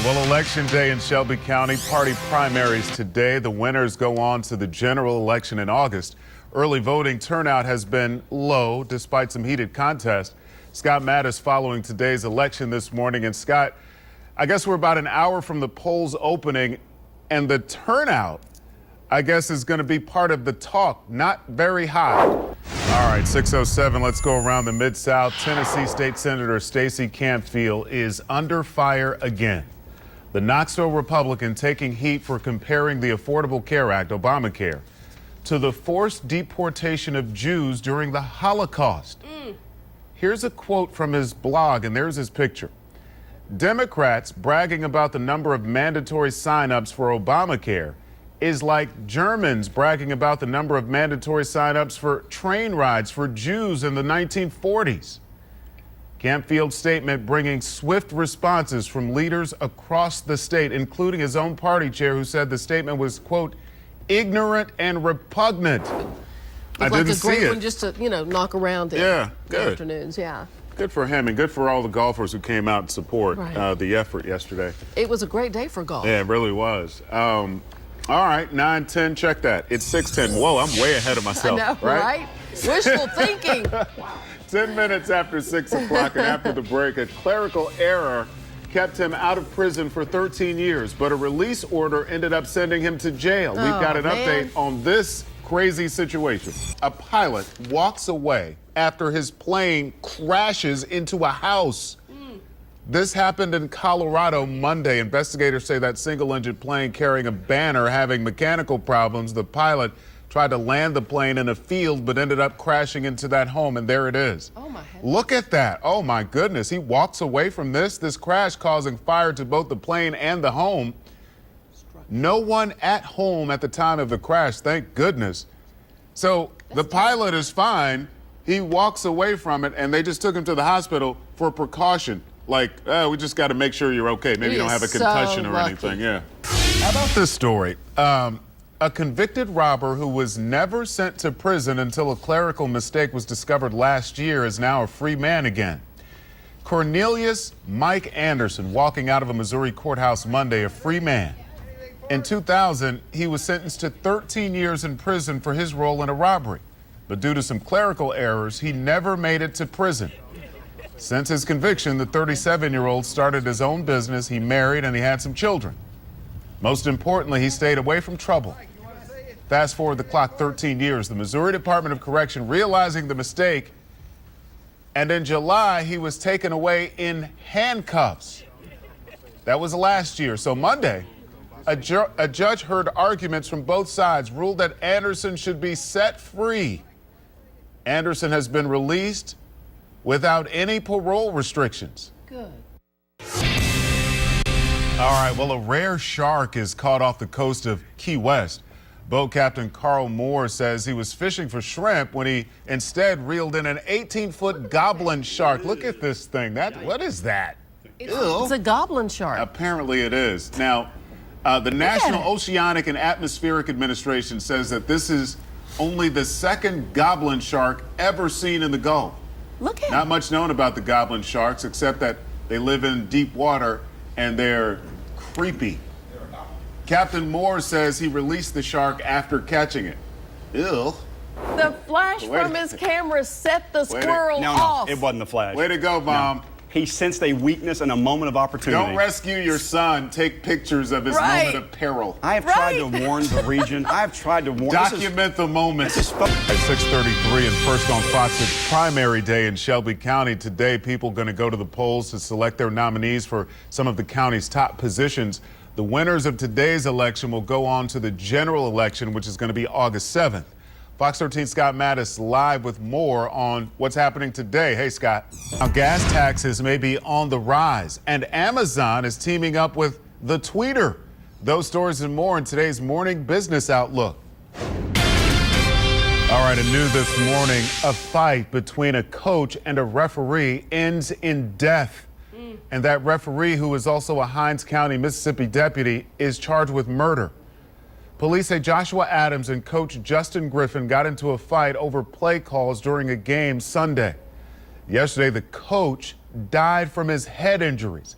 Well, Election Day in Shelby County, party primaries today. The winners go on to the general election in August. Early voting turnout has been low despite some heated contest. Scott Mattis following today's election this morning. And Scott, I guess we're about an hour from the polls opening, and the turnout, I guess, is going to be part of the talk. Not very high. All right, 6:07, let's go around the Mid-South. Tennessee State Senator Stacey Campfield is under fire again. The Knoxville Republican taking heat for comparing the Affordable Care Act, Obamacare, to the forced deportation of Jews during the Holocaust. Here's a quote from his blog, and there's his picture. Democrats bragging about the number of mandatory signups for Obamacare is like Germans bragging about the number of mandatory signups for train rides for Jews in the 1940s. Campfield's statement bringing swift responses from leaders across the state, including his own party chair, who said the statement was, quote, ignorant and repugnant. I didn't see it. Like a great one just to, knock around in the afternoons, Good for him, and good for all the golfers who came out and support the effort yesterday. It was a great day for golf. Yeah, it really was. All right, 9:10, check that. It's 6:10. Whoa, I'm way ahead of myself. I know, right? Wishful thinking. 10 minutes after 6 o'clock and after the break, a clerical error kept him out of prison for 13 years, but a release order ended up sending him to jail. We've got an update on this crazy situation. A pilot walks away after his plane crashes into a house. This happened in Colorado Monday. Investigators say that single-engine plane carrying a banner having mechanical problems. The pilot tried to land the plane in a field but ended up crashing into that home, and there it is. Oh my heavens. Look at that. Oh my goodness. He walks away from this crash causing fire to both the plane and the home. No one at home at the time of the crash, thank goodness. So the pilot is fine. He walks away from it, and they just took him to the hospital for precaution. Like, we just got to make sure you're okay. Maybe you don't have a concussion or anything. Yeah. How about this story? A convicted robber who was never sent to prison until a clerical mistake was discovered last year is now a free man again. Cornelius Mike Anderson walking out of a Missouri courthouse Monday, a free man. In 2000, he was sentenced to 13 years in prison for his role in a robbery. But due to some clerical errors, he never made it to prison. Since his conviction, the 37-year-old started his own business, he married, and he had some children. Most importantly, he stayed away from trouble. Fast forward the clock 13 years, the Missouri Department of Correction realizing the mistake, and in July, he was taken away in handcuffs. That was last year. So Monday, a judge heard arguments from both sides, ruled that Anderson should be set free. Anderson has been released without any parole restrictions. Good. All right, well, a rare shark is caught off the coast of Key West. Boat Captain Carl Moore says he was fishing for shrimp when he instead reeled in an 18-foot goblin shark. Look at this thing. What is that? It's a goblin shark. Apparently it is. Now, the National Oceanic and Atmospheric Administration says that this is only the second goblin shark ever seen in the Gulf. Look at Not much known about the goblin sharks, except that they live in deep water and they're creepy. Captain Moore says he released the shark after catching it. Ew. The flash from his camera set the squirrel off. No, it wasn't the flash. Way to go, Mom. No. He sensed a weakness and a moment of opportunity. Don't rescue your son. Take pictures of his moment of peril. I have tried to warn the region. I have tried to warn. Document the moment. At 6:33 and first on Fox, it's primary day in Shelby County. Today, people going to go to the polls to select their nominees for some of the county's top positions. The winners of today's election will go on to the general election, which is going to be August 7th. Fox 13 Scott Mattis live with more on what's happening today. Hey, Scott. Now, gas taxes may be on the rise, and Amazon is teaming up with the Tweeter. Those stories and more in today's Morning Business Outlook. All right, and new this morning, a fight between a coach and a referee ends in death. And that referee, who is also a Hinds County, Mississippi deputy, is charged with murder. Police say Joshua Adams and coach Justin Griffin got into a fight over play calls during a game Sunday. Yesterday, the coach died from his head injuries.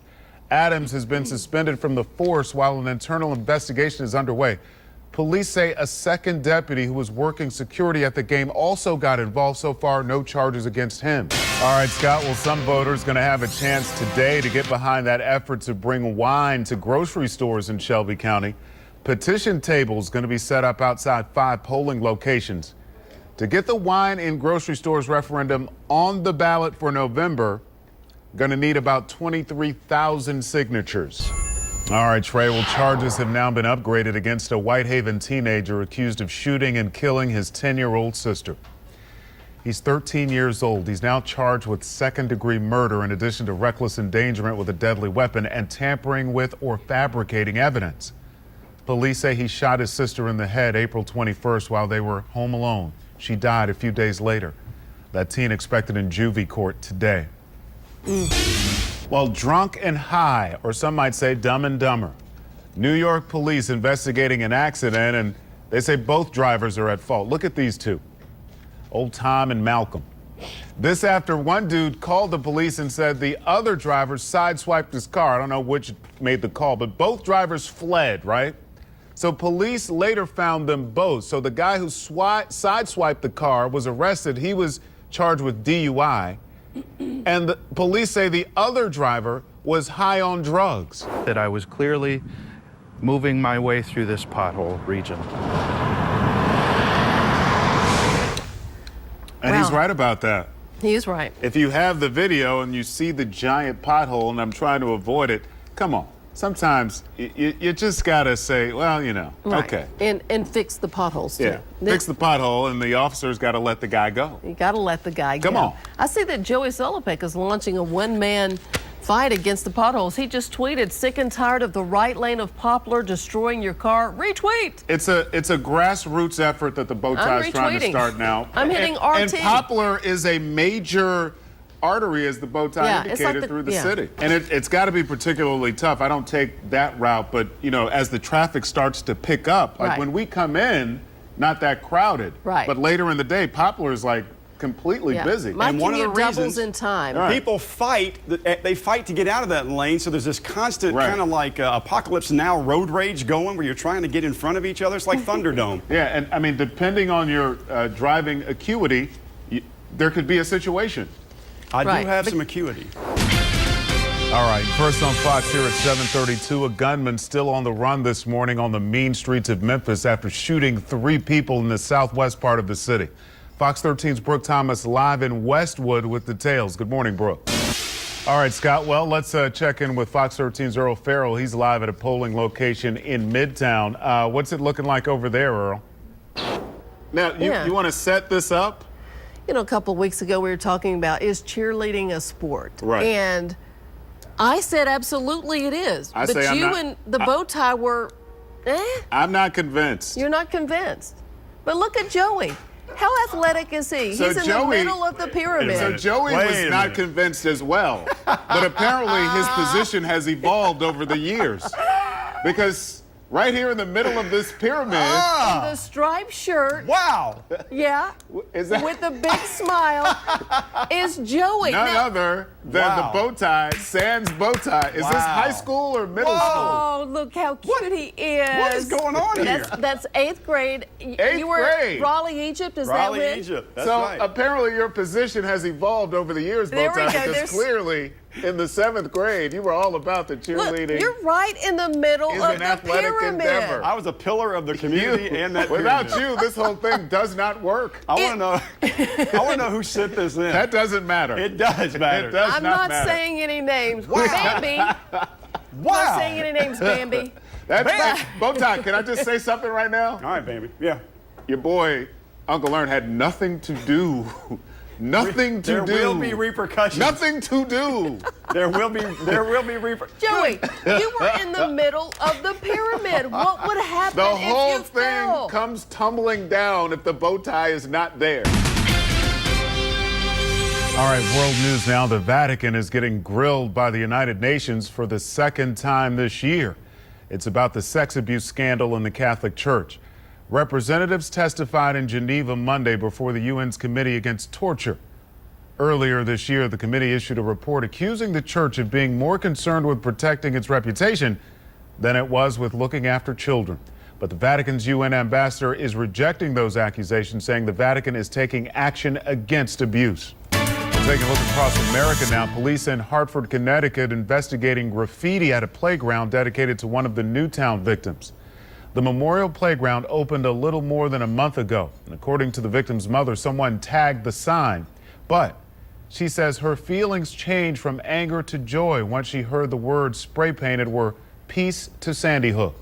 Adams has been suspended from the force while an internal investigation is underway. Police say a second deputy who was working security at the game also got involved. So far, no charges against him. All right, Scott, well, some voters going to have a chance today to get behind that effort to bring wine to grocery stores in Shelby County. Petition tables going to be set up outside 5 polling locations. To get the wine in grocery stores referendum on the ballot for November, going to need about 23,000 signatures. All right, Trey, well, charges have now been upgraded against a Whitehaven teenager accused of shooting and killing his 10-year-old sister. He's 13 years old. He's now charged with second-degree murder in addition to reckless endangerment with a deadly weapon and tampering with or fabricating evidence. Police say he shot his sister in the head April 21st while they were home alone. She died a few days later. That teen expected in juvie court today. Well, drunk and high, or some might say dumb and dumber. New York police investigating an accident, and they say both drivers are at fault. Look at these two, old Tom and Malcolm. This after one dude called the police and said the other driver sideswiped his car. I don't know which made the call, but both drivers fled, right? So police later found them both. So the guy who sideswiped the car was arrested. He was charged with DUI. And the police say the other driver was high on drugs. That I was clearly moving my way through this pothole region. And he's right about that. He is right. If you have the video and you see the giant pothole and I'm trying to avoid it, come on. Sometimes you just gotta say, well, you know, Right. okay. And fix the potholes too. Yeah, fix the pothole and the officer's gotta let the guy go. You got to let the guy go. Come on. I see that Joey Solopek is launching a one-man fight against the potholes. He just tweeted, "Sick and tired of the right lane of Poplar destroying your car." Retweet. It's a grassroots effort that the bow tie is trying to retweeting. start now. I'm hitting And RT. Poplar is a major artery, as the bow tie Yeah, it's indicated, like through the city. And it's got to be particularly tough. I don't take that route, but, you know, as the traffic starts to pick up, like Right. when we come in, not that crowded. Right. But later in the day, Poplar is like completely busy. My And one of the commute doubles reasons- in time. Right. People fight. They fight to get out of that lane. So there's this constant Right. kind of like apocalypse now road rage going, where you're trying to get in front of each other. It's like Thunderdome. Yeah, and I mean, depending on your driving acuity, there could be a situation. I Right. do have some acuity. All right, first on Fox here at 7:32, a gunman still on the run this morning on the mean streets of Memphis after shooting 3 people in the southwest part of the city. Fox 13's Brooke Thomas live in Westwood with details. Good morning, Brooke. All right, Scott, well, let's check in with Fox 13's Earl Farrell. He's live at a polling location in Midtown. What's it looking like over there, Earl? Now, Yeah. you want to set this up? You know, a couple of weeks ago we were talking about, is cheerleading a sport? Right. And I said absolutely it is. I but say I'm you not- and the bow tie were, I'm not convinced. you're not convinced. But look at Joey. How athletic is he? So He's in Joey- the middle of the pyramid. So Joey Wait was a not minute. convinced as well. But apparently his position has evolved over the years. Because right here in the middle of this pyramid, The striped shirt, Wow. yeah, is that with a big smile, is Joey. none Now- other than Wow. the bow tie, Sans bow tie. Is this Wow. high school or middle school? Oh, look how cute he is. What is going on here? That's 8th grade. Eighth You were grade. Raleigh, Egypt, is Raleigh, that when? Egypt. That's So right. apparently your position has evolved over the years, There bow we tie, go. because There's- clearly in the 7th grade you were all about the Look, cheerleading. you're right in the middle Is of an the athletic pyramid. endeavor. I was a pillar of the community and that Without pyramid. you, this whole thing does not work. I want to know. I want to know who sent this in. That doesn't matter. It does matter. It does I'm not not matter. saying any names. Bambi. I'm Wow. not saying any names, Bambi. That's Bowtie, can I just say something right now? All right, baby. Yeah. Your boy, Uncle Ern, had nothing to do. Nothing to There do. will be repercussions. Nothing to do. There will be repercussions. Joey, you were in the middle of the pyramid. What would happen The if whole you thing fell? comes tumbling down if the bow tie is not there. All right, world news now. The Vatican is getting grilled by the United Nations for the 2nd time this year. It's about the sex abuse scandal in the Catholic Church. Representatives testified in Geneva Monday before the UN's Committee Against Torture. Earlier this year, the committee issued a report accusing the church of being more concerned with protecting its reputation than it was with looking after children. But the Vatican's UN ambassador is rejecting those accusations, saying the Vatican is taking action against abuse. We're taking a look across America now. Police in Hartford, Connecticut, investigating graffiti at a playground dedicated to one of the Newtown victims. The memorial playground opened a little more than a month ago. And according to the victim's mother, someone tagged the sign. But she says her feelings changed from anger to joy once she heard the words spray painted were "Peace to Sandy Hook."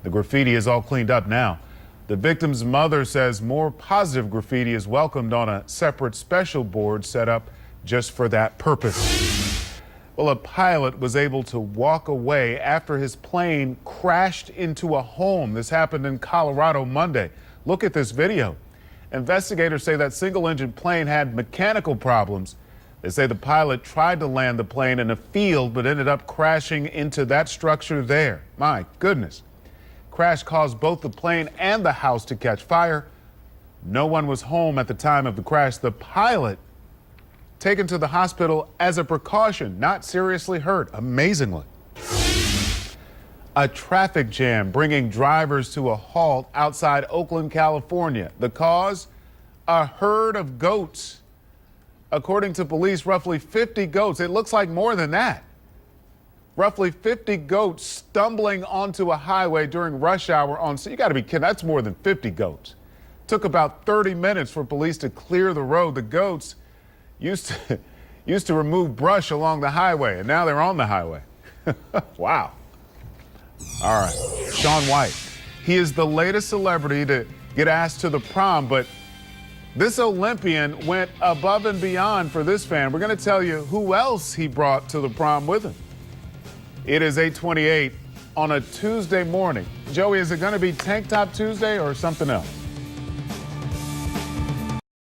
The graffiti is all cleaned up now. The victim's mother says more positive graffiti is welcomed on a separate special board set up just for that purpose. Well, a pilot was able to walk away after his plane crashed into a home. This happened in Colorado Monday. Look at this video. Investigators say that single-engine plane had mechanical problems. They say the pilot tried to land the plane in a field but ended up crashing into that structure there. My goodness. Crash caused both the plane and the house to catch fire. No one was home at the time of the crash. The pilot taken to the hospital as a precaution, not seriously hurt, amazingly. A traffic jam bringing drivers to a halt outside Oakland, California. The cause? A herd of goats. According to police, roughly 50 goats. It looks like more than that. Roughly 50 goats stumbling onto a highway during rush hour on, so you got to be kidding, that's more than 50 goats. Took about 30 minutes for police to clear the road. The goats used to remove brush along the highway, and now they're on the highway. Wow. All right, Shaun White. He is the latest celebrity to get asked to the prom, but this Olympian went above and beyond for this fan. We're going to tell you who else he brought to the prom with him. It is 8:28 on a Tuesday morning. Joey, is it going to be Tank Top Tuesday or something else?